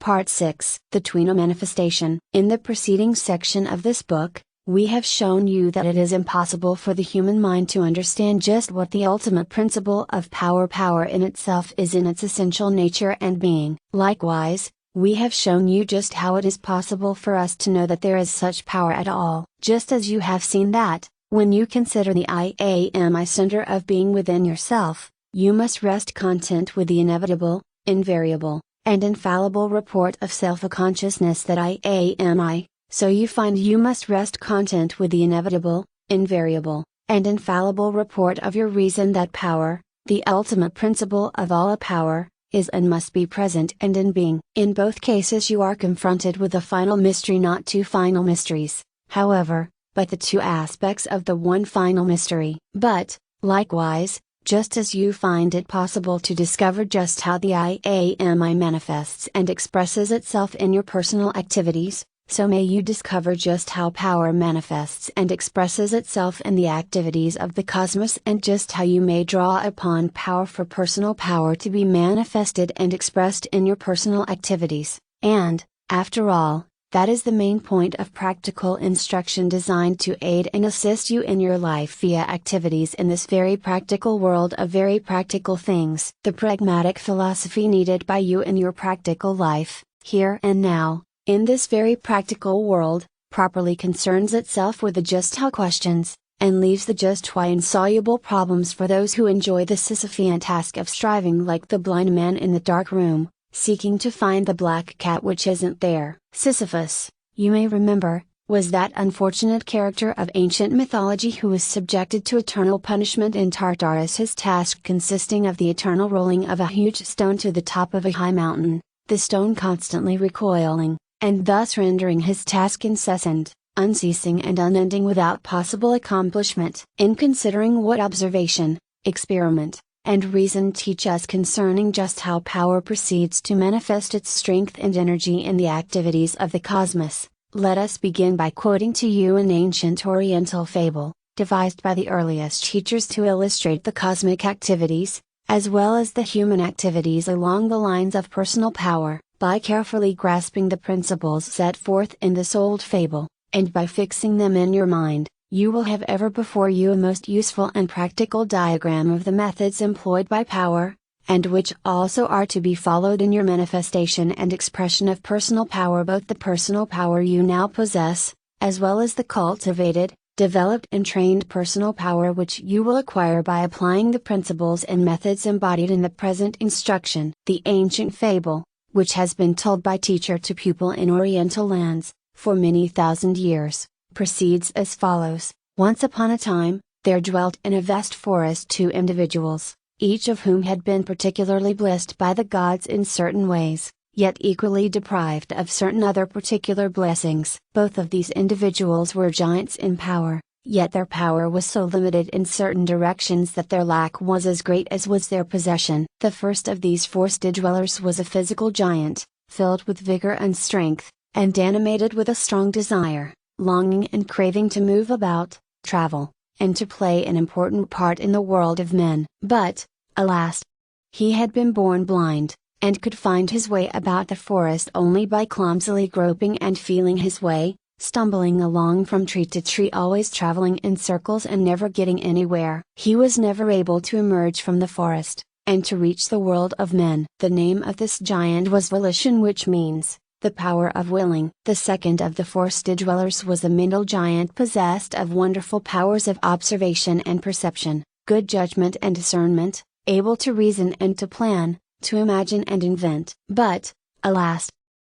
Part 6, The Twina Manifestation. In the preceding section of this book, we have shown you that it is impossible for the human mind to understand just what the ultimate principle of power in itself is in its essential nature and being. Likewise, we have shown you just how it is possible for us to know that there is such power at all. Just as you have seen that, when you consider the I Am center of being within yourself, you must rest content with the inevitable, invariable, and infallible report of self-consciousness that I am I, so you find you must rest content with the inevitable, invariable, and infallible report of your reason that power, the ultimate principle of all power, is and must be present and in being. In both cases you are confronted with a final mystery, not two final mysteries, however, but the two aspects of the one final mystery. But, likewise, just as you find it possible to discover just how the I Am I manifests and expresses itself in your personal activities, so may you discover just how power manifests and expresses itself in the activities of the cosmos, and just how you may draw upon power for personal power to be manifested and expressed in your personal activities. And, after all, that is the main point of practical instruction, designed to aid and assist you in your life via activities in this very practical world of very practical things. The pragmatic philosophy needed by you in your practical life, here and now, in this very practical world, properly concerns itself with the just how questions, and leaves the just why insoluble problems for those who enjoy the Sisyphean task of striving like the blind man in the dark room, seeking to find the black cat which isn't there. Sisyphus, you may remember, was that unfortunate character of ancient mythology who was subjected to eternal punishment in Tartarus, his task consisting of the eternal rolling of a huge stone to the top of a high mountain, the stone constantly recoiling, and thus rendering his task incessant, unceasing and unending without possible accomplishment. In considering what observation, experiment, and reason teach us concerning just how power proceeds to manifest its strength and energy in the activities of the cosmos, let us begin by quoting to you an ancient Oriental fable, devised by the earliest teachers to illustrate the cosmic activities, as well as the human activities along the lines of personal power. By carefully grasping the principles set forth in this old fable, and by fixing them in your mind, you will have ever before you a most useful and practical diagram of the methods employed by power, and which also are to be followed in your manifestation and expression of personal power, both the personal power you now possess, as well as the cultivated, developed and trained personal power which you will acquire by applying the principles and methods embodied in the present instruction. The ancient fable, which has been told by teacher to pupil in Oriental lands, for many thousand years, proceeds as follows. Once upon a time, there dwelt in a vast forest two individuals, each of whom had been particularly blessed by the gods in certain ways, yet equally deprived of certain other particular blessings. Both of these individuals were giants in power, yet their power was so limited in certain directions that their lack was as great as was their possession. The first of these forest dwellers was a physical giant, filled with vigor and strength, and animated with a strong desire, longing and craving to move about, travel, and to play an important part in the world of men. But, alas! He had been born blind, and could find his way about the forest only by clumsily groping and feeling his way, stumbling along from tree to tree, always traveling in circles and never getting anywhere. He was never able to emerge from the forest, and to reach the world of men. The name of this giant was Volition, which means the power of willing. The second of the forest dwellers was a mental giant possessed of wonderful powers of observation and perception, good judgment and discernment, able to reason and to plan, to imagine and invent. But, alas!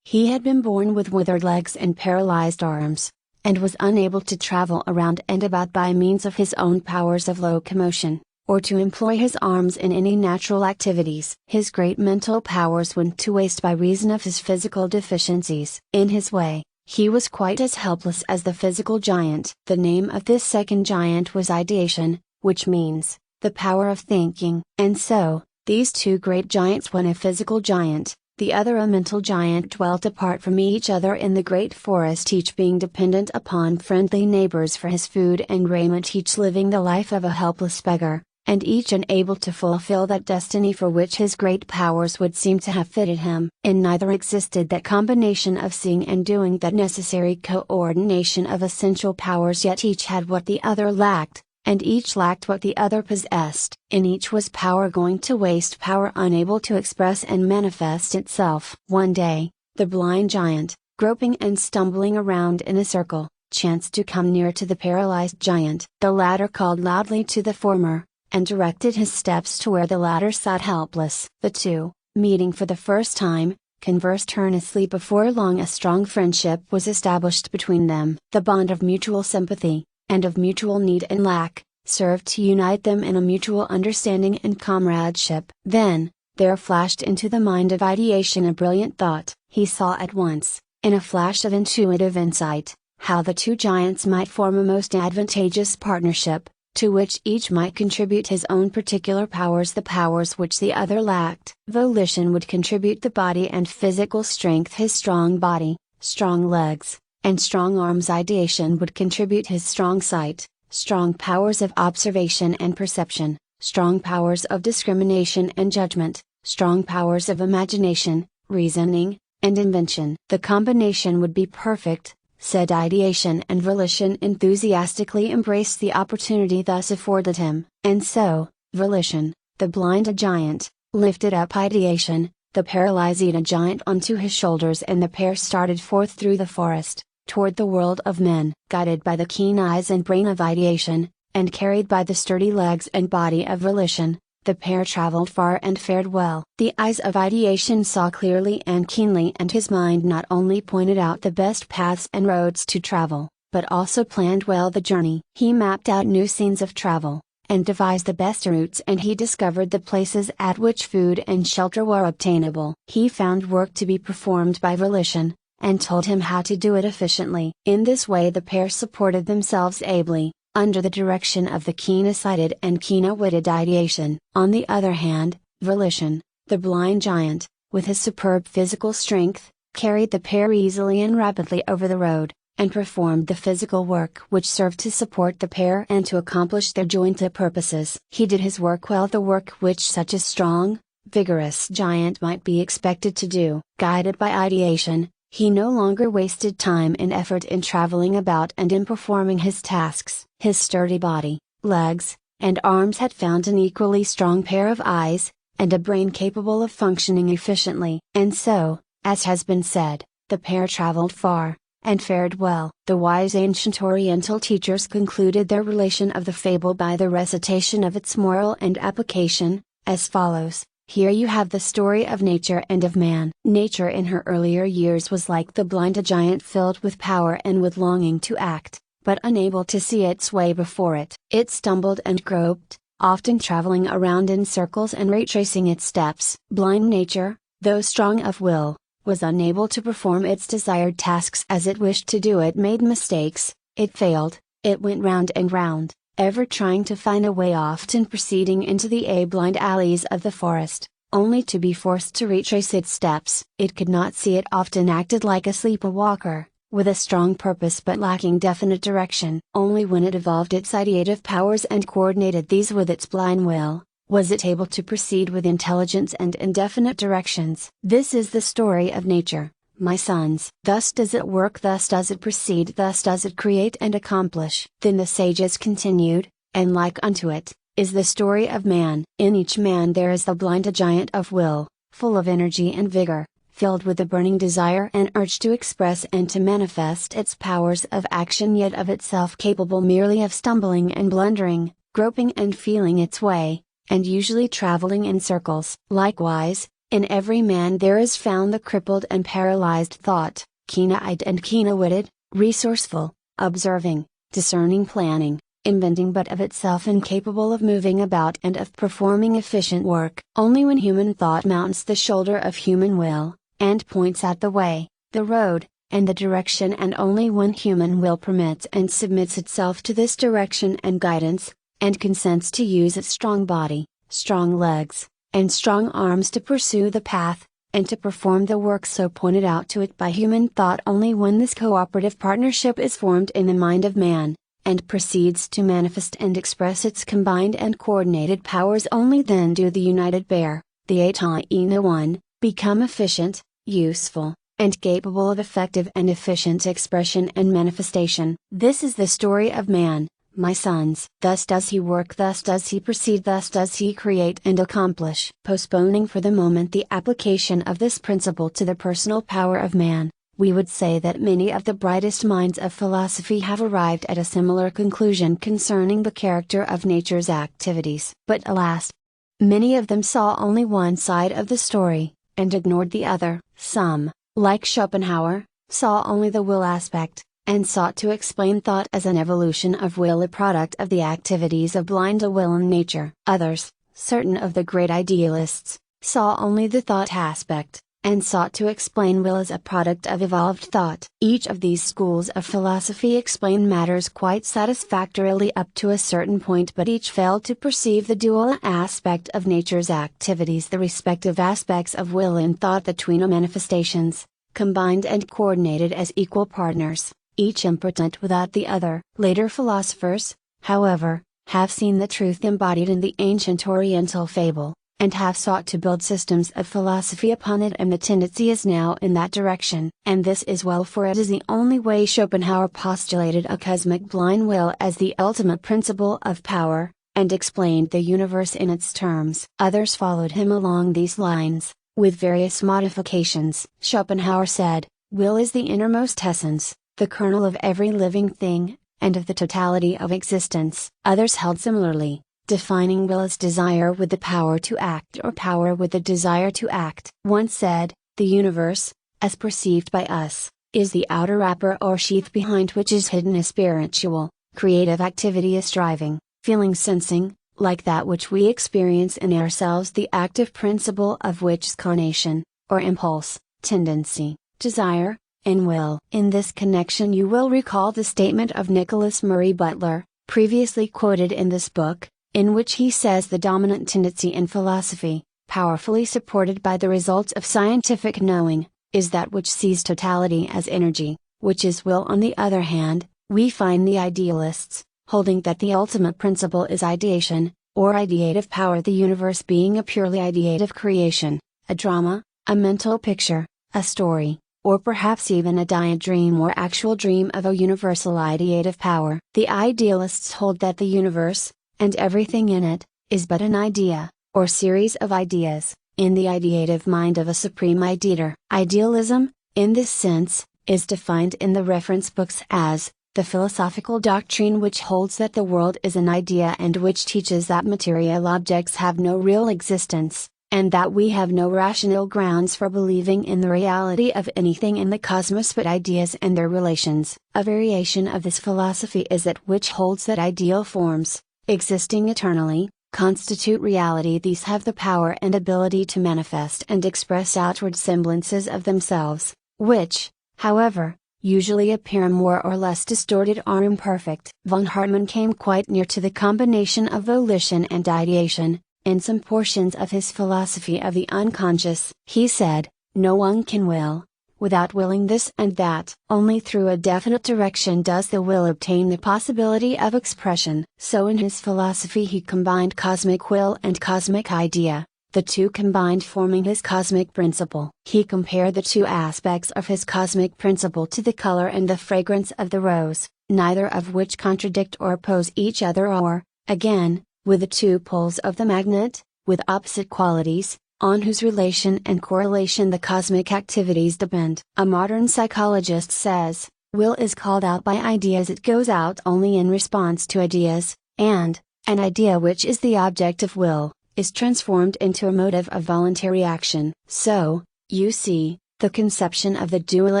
He had been born with withered legs and paralyzed arms, and was unable to travel around and about by means of his own powers of locomotion, or to employ his arms in any natural activities. His great mental powers went to waste by reason of his physical deficiencies. In his way, he was quite as helpless as the physical giant. The name of this second giant was Ideation, which means the power of thinking. And so, these two great giants, one a physical giant, the other a mental giant, dwelt apart from each other in the great forest, each being dependent upon friendly neighbors for his food and raiment, each living the life of a helpless beggar, and each unable to fulfill that destiny for which his great powers would seem to have fitted him. In neither existed that combination of seeing and doing, that necessary coordination of essential powers, yet each had what the other lacked, and each lacked what the other possessed. In each was power going to waste, power unable to express and manifest itself. One day, the blind giant, groping and stumbling around in a circle, chanced to come near to the paralyzed giant. The latter called loudly to the former, and directed his steps to where the latter sat helpless. The two, meeting for the first time, conversed earnestly. Before long a strong friendship was established between them. The bond of mutual sympathy, and of mutual need and lack, served to unite them in a mutual understanding and comradeship. Then, there flashed into the mind of ideation a brilliant thought. He saw at once, in a flash of intuitive insight, how the two giants might form a most advantageous partnership, to which each might contribute his own particular powers, the powers which the other lacked. Volition would contribute the body and physical strength, his strong body, strong legs, and strong arms. Ideation would contribute his strong sight, strong powers of observation and perception, strong powers of discrimination and judgment, strong powers of imagination, reasoning, and invention. The combination would be perfect, said ideation, and volition enthusiastically embraced the opportunity thus afforded him. And so, volition, the blind giant, lifted up ideation, the paralyzed giant, onto his shoulders, and the pair started forth through the forest, toward the world of men. Guided by the keen eyes and brain of ideation, and carried by the sturdy legs and body of volition, the pair traveled far and fared well. The eyes of ideation saw clearly and keenly, and his mind not only pointed out the best paths and roads to travel, but also planned well the journey. He mapped out new scenes of travel, and devised the best routes, and he discovered the places at which food and shelter were obtainable. He found work to be performed by volition, and told him how to do it efficiently. In this way the pair supported themselves ably, under the direction of the keen-sighted and keen-witted ideation. On the other hand, volition, the blind giant, with his superb physical strength, carried the pair easily and rapidly over the road, and performed the physical work which served to support the pair and to accomplish their joint purposes. He did his work well, the work which such a strong, vigorous giant might be expected to do. Guided by ideation, he no longer wasted time and effort in traveling about and in performing his tasks. His sturdy body, legs, and arms had found an equally strong pair of eyes, and a brain capable of functioning efficiently. And so, as has been said, the pair traveled far, and fared well. The wise ancient Oriental teachers concluded their relation of the fable by the recitation of its moral and application, as follows. Here you have the story of nature and of man. Nature in her earlier years was like the blind giant, filled with power and with longing to act, but unable to see its way before it. It stumbled and groped, often traveling around in circles and retracing its steps. Blind nature, though strong of will, was unable to perform its desired tasks as it wished to do. It made mistakes, it failed, it went round and round, ever trying to find a way, often proceeding into the blind alleys of the forest, only to be forced to retrace its steps. It could not see, it often acted like a sleepwalker, with a strong purpose but lacking definite direction. Only when it evolved its ideative powers and coordinated these with its blind will, was it able to proceed with intelligence and indefinite directions. This is the story of nature, my sons. Thus does it work, thus does it proceed, thus does it create and accomplish. Then the sages continued, and like unto it, is the story of man. In each man there is the blind giant of will, full of energy and vigor, filled with a burning desire and urge to express and to manifest its powers of action, yet of itself capable merely of stumbling and blundering, groping and feeling its way, and usually traveling in circles. Likewise, in every man there is found the crippled and paralyzed thought, keen-eyed and keen-witted, resourceful, observing, discerning, planning, inventing, but of itself incapable of moving about and of performing efficient work. Only when human thought mounts the shoulder of human will, and points out the way, the road, and the direction, and only when human will permits and submits itself to this direction and guidance, and consents to use its strong body, strong legs, and strong arms to pursue the path, and to perform the work so pointed out to it by human thought, only when this cooperative partnership is formed in the mind of man, and proceeds to manifest and express its combined and coordinated powers. Only then do the united pair, the eta in the one, become efficient, useful, and capable of effective and efficient expression and manifestation. This is the story of man, my sons. Thus does he work, thus does he proceed, thus does he create and accomplish. Postponing for the moment the application of this principle to the personal power of man, we would say that many of the brightest minds of philosophy have arrived at a similar conclusion concerning the character of nature's activities. But alas! Many of them saw only one side of the story, and ignored the other. Some, like Schopenhauer, saw only the will aspect, and sought to explain thought as an evolution of will, a product of the activities of blind will in nature. Others, certain of the great idealists, saw only the thought aspect, and sought to explain will as a product of evolved thought. Each of these schools of philosophy explain matters quite satisfactorily up to a certain point, but each failed to perceive the dual aspect of nature's activities, the respective aspects of will and thought, the twin manifestations, combined and coordinated as equal partners, each impotent without the other. Later philosophers, however, have seen the truth embodied in the ancient Oriental fable, and have sought to build systems of philosophy upon it, and the tendency is now in that direction. And this is well, for it is the only way. Schopenhauer postulated a cosmic blind will as the ultimate principle of power, and explained the universe in its terms. Others followed him along these lines, with various modifications. Schopenhauer said, "Will is the innermost essence, the kernel of every living thing, and of the totality of existence." Others held similarly, defining will as desire with the power to act, or power with the desire to act. One said, "The universe, as perceived by us, is the outer wrapper or sheath behind which is hidden a spiritual, creative activity, a striving, feeling, sensing, like that which we experience in ourselves, the active principle of which is causation, or impulse, tendency, desire, and will." In this connection you will recall the statement of Nicholas Murray Butler, previously quoted in this book, in which he says the dominant tendency in philosophy, powerfully supported by the results of scientific knowing, is that which sees totality as energy, which is will. On the other hand, we find the idealists, holding that the ultimate principle is ideation, or ideative power, the universe being a purely ideative creation, a drama, a mental picture, a story, or perhaps even a daydream or actual dream of a universal ideative power. The idealists hold that the universe, and everything in it, is but an idea, or series of ideas, in the ideative mind of a supreme ideator. Idealism, in this sense, is defined in the reference books as the philosophical doctrine which holds that the world is an idea, and which teaches that material objects have no real existence, and that we have no rational grounds for believing in the reality of anything in the cosmos but ideas and their relations. A variation of this philosophy is that which holds that ideal forms, existing eternally, constitute reality. These have the power and ability to manifest and express outward semblances of themselves, which, however, usually appear more or less distorted or imperfect. Von Hartmann came quite near to the combination of volition and ideation, in some portions of his philosophy of the unconscious. He said, "No one can will, without willing this and that. Only through a definite direction does the will obtain the possibility of expression." So in his philosophy he combined cosmic will and cosmic idea, the two combined forming his cosmic principle. He compared the two aspects of his cosmic principle to the color and the fragrance of the rose, neither of which contradict or oppose each other, or, again, with the two poles of the magnet, with opposite qualities, on whose relation and correlation the cosmic activities depend. A modern psychologist says, will is called out by ideas, it goes out only in response to ideas, and, an idea which is the object of will, is transformed into a motive of voluntary action. So, you see, the conception of the dual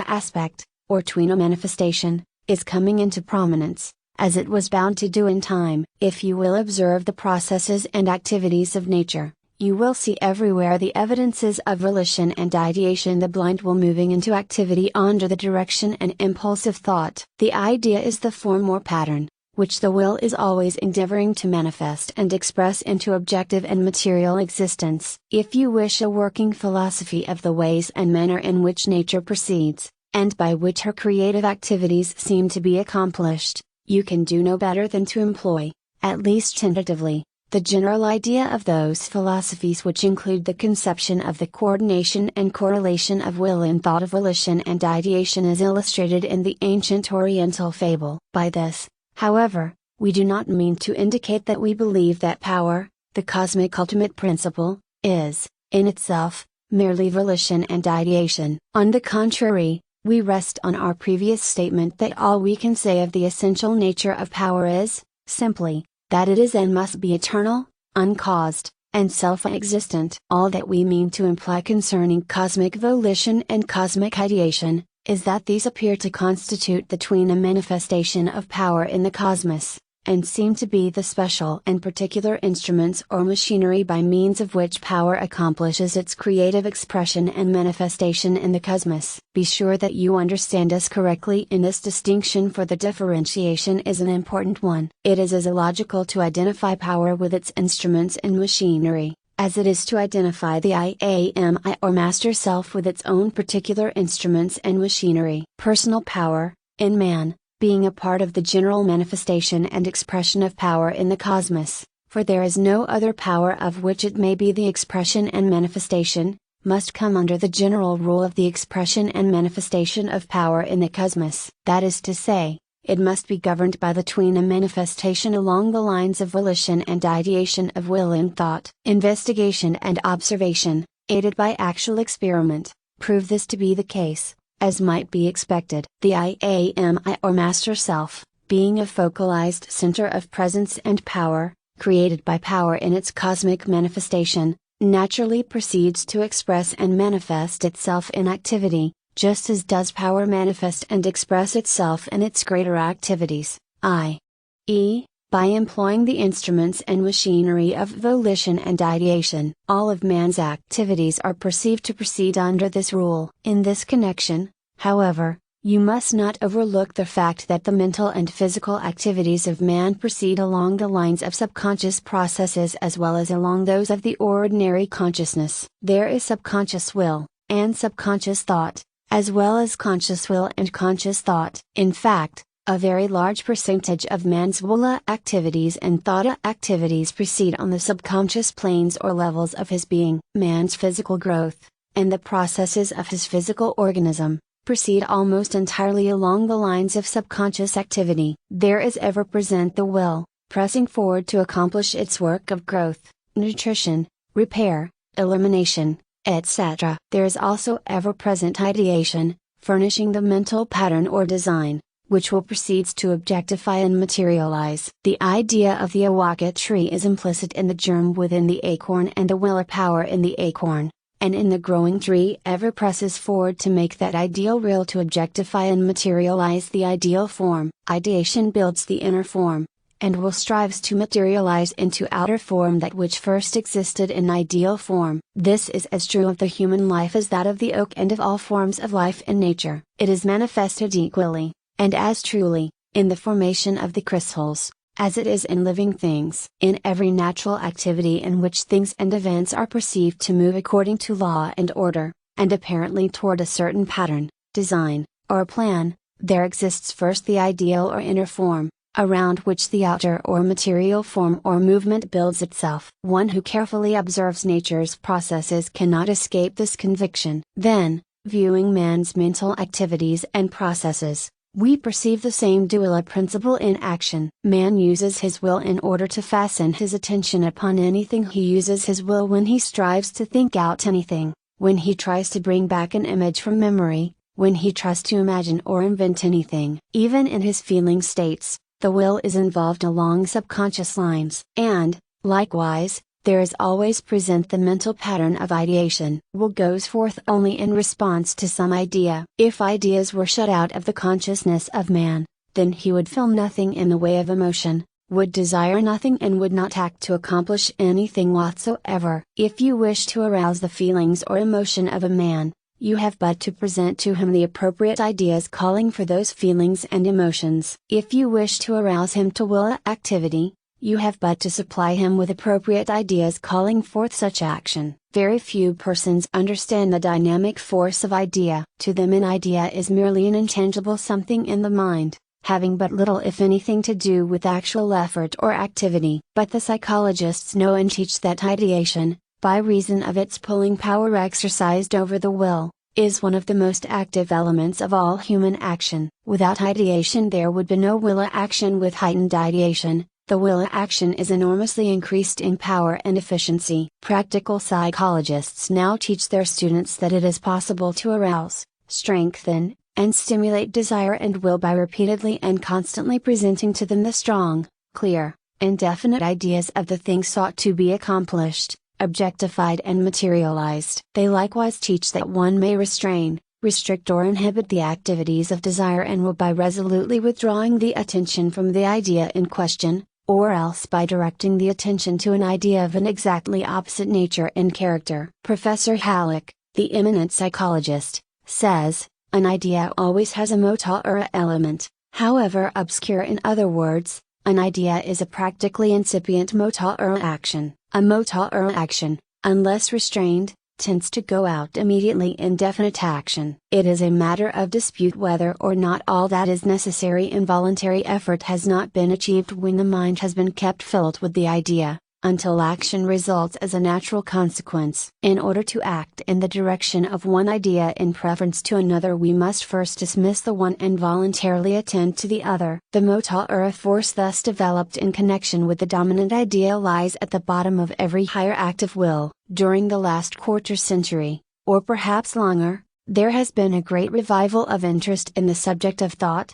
aspect, or twin manifestation, is coming into prominence, as it was bound to do in time. If you will observe the processes and activities of nature, you will see everywhere the evidences of volition and ideation, the blind will moving into activity under the direction and impulse of thought. The idea is the form or pattern, which the will is always endeavoring to manifest and express into objective and material existence. If you wish a working philosophy of the ways and manner in which nature proceeds, and by which her creative activities seem to be accomplished, you can do no better than to employ, at least tentatively, the general idea of those philosophies which include the conception of the coordination and correlation of will in thought, of volition and ideation, as illustrated in the ancient Oriental fable. By this, however, we do not mean to indicate that we believe that power, the cosmic ultimate principle, is, in itself, merely volition and ideation. On the contrary, we rest on our previous statement that all we can say of the essential nature of power is, simply, that it is and must be eternal, uncaused, and self-existent. All that we mean to imply concerning cosmic volition and cosmic ideation, is that these appear to constitute the tween a manifestation of power in the cosmos, and seem to be the special and particular instruments or machinery by means of which power accomplishes its creative expression and manifestation in the cosmos. Be sure that you understand us correctly in this distinction, for the differentiation is an important one. It is as illogical to identify power with its instruments and machinery, as it is to identify the I am I or master self with its own particular instruments and machinery. Personal power, in man, being a part of the general manifestation and expression of power in the cosmos, for there is no other power of which it may be the expression and manifestation, must come under the general rule of the expression and manifestation of power in the cosmos. That is to say, it must be governed by the tween a manifestation along the lines of volition and ideation of will in thought. Investigation and observation, aided by actual experiment, prove this to be the case. As might be expected, the I am I or master self, being a focalized center of presence and power, created by power in its cosmic manifestation, naturally proceeds to express and manifest itself in activity, just as does power manifest and express itself in its greater activities, i.e., by employing the instruments and machinery of volition and ideation. All of man's activities are perceived to proceed under this rule. In this connection, however, you must not overlook the fact that the mental and physical activities of man proceed along the lines of subconscious processes as well as along those of the ordinary consciousness. There is subconscious will, and subconscious thought, as well as conscious will and conscious thought. In fact, a very large percentage of man's will activities and thought activities proceed on the subconscious planes or levels of his being. Man's physical growth, and the processes of his physical organism, proceed almost entirely along the lines of subconscious activity. There is ever present the will, pressing forward to accomplish its work of growth, nutrition, repair, elimination, etc. There is also ever present ideation, furnishing the mental pattern or design, which will proceeds to objectify and materialize. The idea of the Awaka tree is implicit in the germ within the acorn, and the willpower in the acorn, and in the growing tree ever presses forward to make that ideal real, to objectify and materialize the ideal form. Ideation builds the inner form, and will strives to materialize into outer form that which first existed in ideal form. This is as true of the human life as that of the oak and of all forms of life in nature. It is manifested equally, and as truly, in the formation of the crystals, as it is in living things. In every natural activity in which things and events are perceived to move according to law and order, and apparently toward a certain pattern, design, or plan, there exists first the ideal or inner form, around which the outer or material form or movement builds itself. One who carefully observes nature's processes cannot escape this conviction. Then, viewing man's mental activities and processes, we perceive the same dual principle in action. Man uses his will in order to fasten his attention upon anything. He uses his will when he strives to think out anything, when he tries to bring back an image from memory, when he tries to imagine or invent anything. Even in his feeling states, the will is involved along subconscious lines. And, likewise, there is always present the mental pattern of ideation. Will goes forth only in response to some idea. If ideas were shut out of the consciousness of man, then he would feel nothing in the way of emotion, would desire nothing, and would not act to accomplish anything whatsoever. If you wish to arouse the feelings or emotion of a man, you have but to present to him the appropriate ideas calling for those feelings and emotions. If you wish to arouse him to will activity, you have but to supply him with appropriate ideas calling forth such action. Very few persons understand the dynamic force of idea. To them an idea is merely an intangible something in the mind, having but little if anything to do with actual effort or activity. But the psychologists know and teach that ideation, by reason of its pulling power exercised over the will, is one of the most active elements of all human action. Without ideation there would be no will action. With heightened ideation, the will action is enormously increased in power and efficiency. Practical psychologists now teach their students that it is possible to arouse, strengthen, and stimulate desire and will by repeatedly and constantly presenting to them the strong, clear, and definite ideas of the thing sought to be accomplished, objectified and materialized. They likewise teach that one may restrain, restrict or inhibit the activities of desire and will by resolutely withdrawing the attention from the idea in question, or else by directing the attention to an idea of an exactly opposite nature and character. Professor Halleck, the eminent psychologist, says, an idea always has a motor element, however obscure. In other words, an idea is a practically incipient motor action. A motor action, unless restrained, tends to go out immediately in definite action. It is a matter of dispute whether or not all that is necessary in voluntary effort has not been achieved when the mind has been kept filled with the idea, until action results as a natural consequence. In order to act in the direction of one idea in preference to another, we must first dismiss the one and voluntarily attend to the other. The motor force thus developed in connection with the dominant idea lies at the bottom of every higher act of will. During the last quarter century, or perhaps longer, there has been a great revival of interest in the subject of thought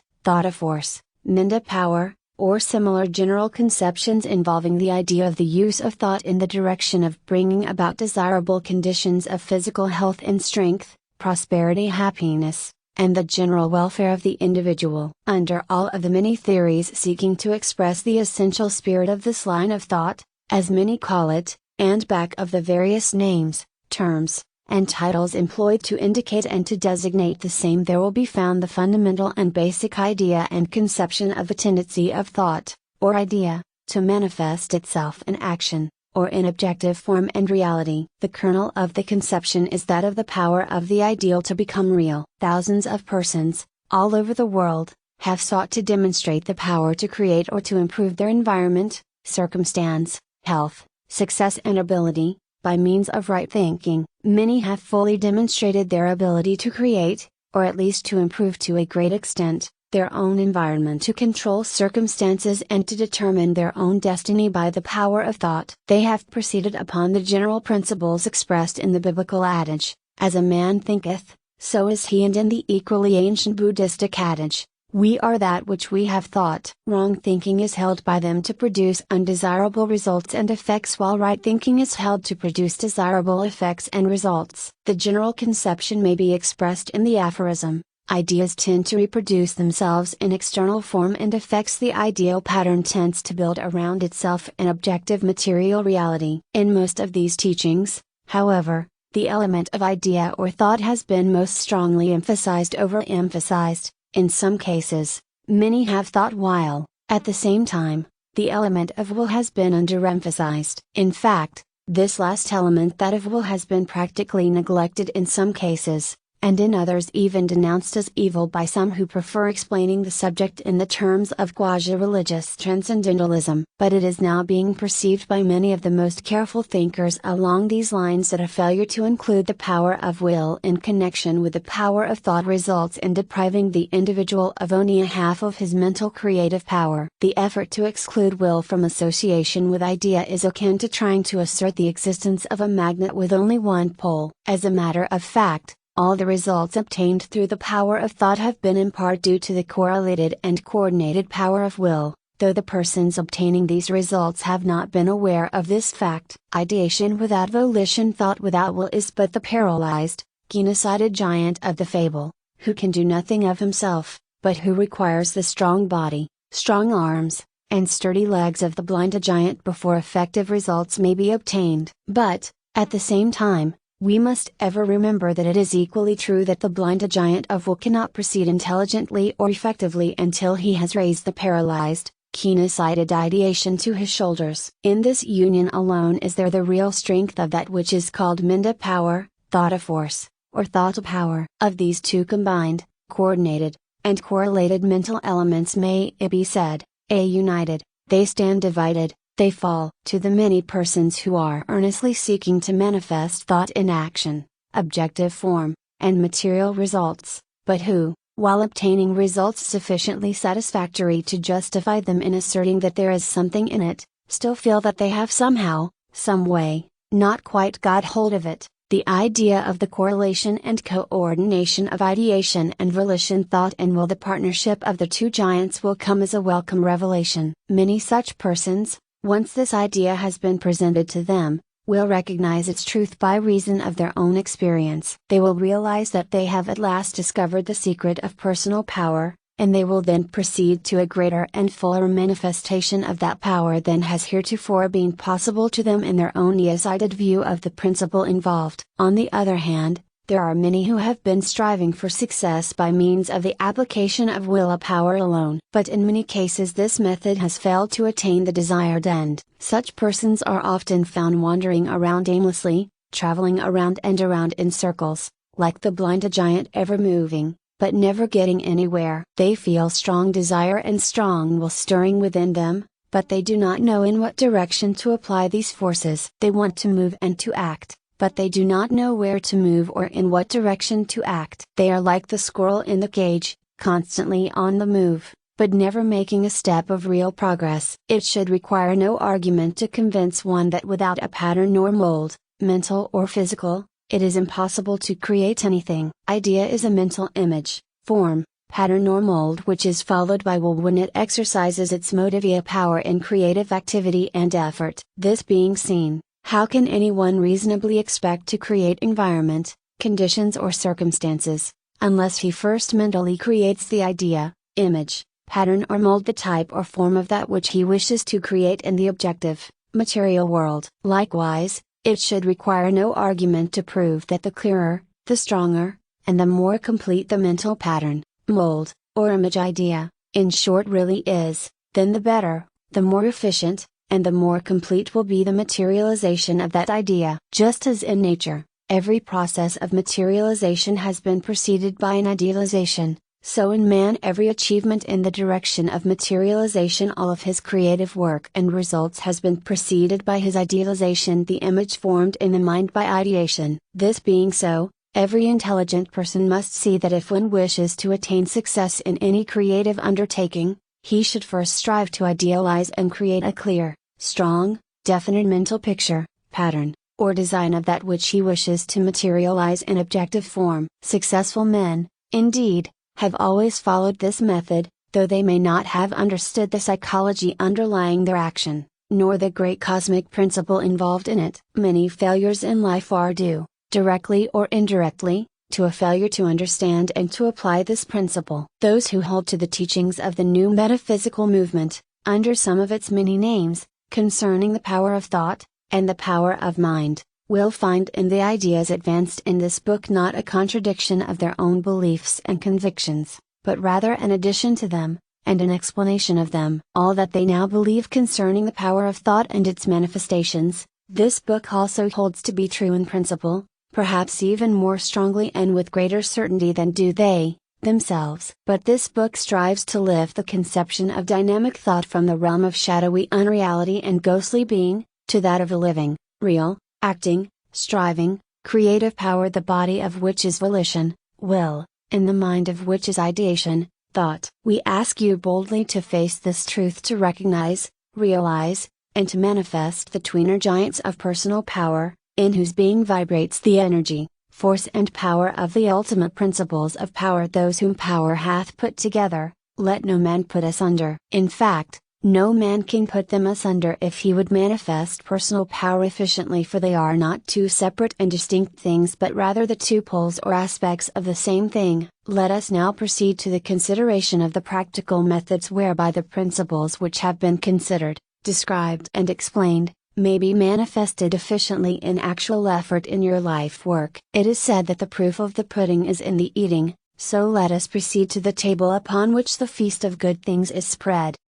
force, Minda power, or similar general conceptions involving the idea of the use of thought in the direction of bringing about desirable conditions of physical health and strength, prosperity, happiness, and the general welfare of the individual. Under all of the many theories seeking to express the essential spirit of this line of thought, as many call it, and back of the various names, terms, and titles employed to indicate and to designate the same, there will be found the fundamental and basic idea and conception of a tendency of thought, or idea, to manifest itself in action, or in objective form and reality. The kernel of the conception is that of the power of the ideal to become real. Thousands of persons, all over the world, have sought to demonstrate the power to create or to improve their environment, circumstance, health, success and ability, by means of right thinking. Many have fully demonstrated their ability to create, or at least to improve to a great extent, their own environment, to control circumstances and to determine their own destiny by the power of thought. They have proceeded upon the general principles expressed in the biblical adage, as a man thinketh, so is he, and in the equally ancient Buddhistic adage, we are that which we have thought. Wrong thinking is held by them to produce undesirable results and effects, while right thinking is held to produce desirable effects and results. The general conception may be expressed in the aphorism, ideas tend to reproduce themselves in external form and effects. The ideal pattern tends to build around itself an objective material reality. In most of these teachings, however, the element of idea or thought has been most strongly emphasized over emphasized. In some cases, many have thought while, at the same time, the element of will has been underemphasized. In fact, this last element, that of will, has been practically neglected in some cases, and in others even denounced as evil by some who prefer explaining the subject in the terms of quasi-religious transcendentalism. But it is now being perceived by many of the most careful thinkers along these lines that a failure to include the power of will in connection with the power of thought results in depriving the individual of only a half of his mental creative power. The effort to exclude will from association with idea is akin to trying to assert the existence of a magnet with only one pole. As a matter of fact, all the results obtained through the power of thought have been in part due to the correlated and coordinated power of will, though the persons obtaining these results have not been aware of this fact. Ideation without volition, thought without will, is but the paralyzed, keen-sighted giant of the fable, who can do nothing of himself, but who requires the strong body, strong arms, and sturdy legs of the blind giant before effective results may be obtained. But, at the same time, we must ever remember that it is equally true that the blind giant of will cannot proceed intelligently or effectively until he has raised the paralyzed, keen-sighted ideation to his shoulders. In this union alone is there the real strength of that which is called Minda power, thought force, or thought power. Of these two combined, coordinated, and correlated mental elements may it be said, A united, they stand divided, they fall. To the many persons who are earnestly seeking to manifest thought in action, objective form, and material results, but who, while obtaining results sufficiently satisfactory to justify them in asserting that there is something in it, still feel that they have somehow, some way, not quite got hold of it. The idea of the correlation and coordination of ideation and volition, thought and will, the partnership of the two giants, will come as a welcome revelation. Many such persons, once this idea has been presented to them, will recognize its truth by reason of their own experience. They will realize that they have at last discovered the secret of personal power, and they will then proceed to a greater and fuller manifestation of that power than has heretofore been possible to them in their own nearsighted view of the principle involved. On the other hand, there are many who have been striving for success by means of the application of will power alone. But in many cases this method has failed to attain the desired end. Such persons are often found wandering around aimlessly, traveling around and around in circles, like the blind giant ever moving, but never getting anywhere. They feel strong desire and strong will stirring within them, but they do not know in what direction to apply these forces. They want to move and to act, but they do not know where to move or in what direction to act. They are like the squirrel in the cage, constantly on the move, but never making a step of real progress. It should require no argument to convince one that without a pattern nor mold, mental or physical, it is impossible to create anything. Idea is a mental image, form, pattern or mold which is followed by will when it exercises its motivia power in creative activity and effort. This being seen, how can anyone reasonably expect to create environment, conditions or circumstances, unless he first mentally creates the idea, image, pattern or mold, the type or form of that which he wishes to create in the objective, material world? Likewise, it should require no argument to prove that the clearer, the stronger, and the more complete the mental pattern, mold, or image idea, in short really is, then the better, the more efficient, and the more complete will be the materialization of that idea. Just as in nature, every process of materialization has been preceded by an idealization, so in man every achievement in the direction of materialization, all of his creative work and results has been preceded by his idealization, the image formed in the mind by ideation. This being so, every intelligent person must see that if one wishes to attain success in any creative undertaking, he should first strive to idealize and create a clear, strong, definite mental picture, pattern, or design of that which he wishes to materialize in objective form. Successful men, indeed, have always followed this method, though they may not have understood the psychology underlying their action, nor the great cosmic principle involved in it. Many failures in life are due, directly or indirectly, to a failure to understand and to apply this principle. Those who hold to the teachings of the new metaphysical movement, under some of its many names, concerning the power of thought, and the power of mind, will find in the ideas advanced in this book not a contradiction of their own beliefs and convictions, but rather an addition to them, and an explanation of them. All that they now believe concerning the power of thought and its manifestations, this book also holds to be true in principle, perhaps even more strongly and with greater certainty than do they, themselves. But this book strives to lift the conception of dynamic thought from the realm of shadowy unreality and ghostly being, to that of a living, real, acting, striving, creative power, the body of which is volition, will, in the mind of which is ideation, thought. We ask you boldly to face this truth, to recognize, realize, and to manifest the tweener giants of personal power, in whose being vibrates the energy, force and power of the ultimate principles of power. Those whom power hath put together, let no man put asunder. In fact, no man can put them asunder if he would manifest personal power efficiently, for they are not two separate and distinct things, but rather the two poles or aspects of the same thing. Let us now proceed to the consideration of the practical methods whereby the principles which have been considered, described and explained, may be manifested efficiently in actual effort in your life work. It is said that the proof of the pudding is in the eating, so let us proceed to the table upon which the feast of good things is spread.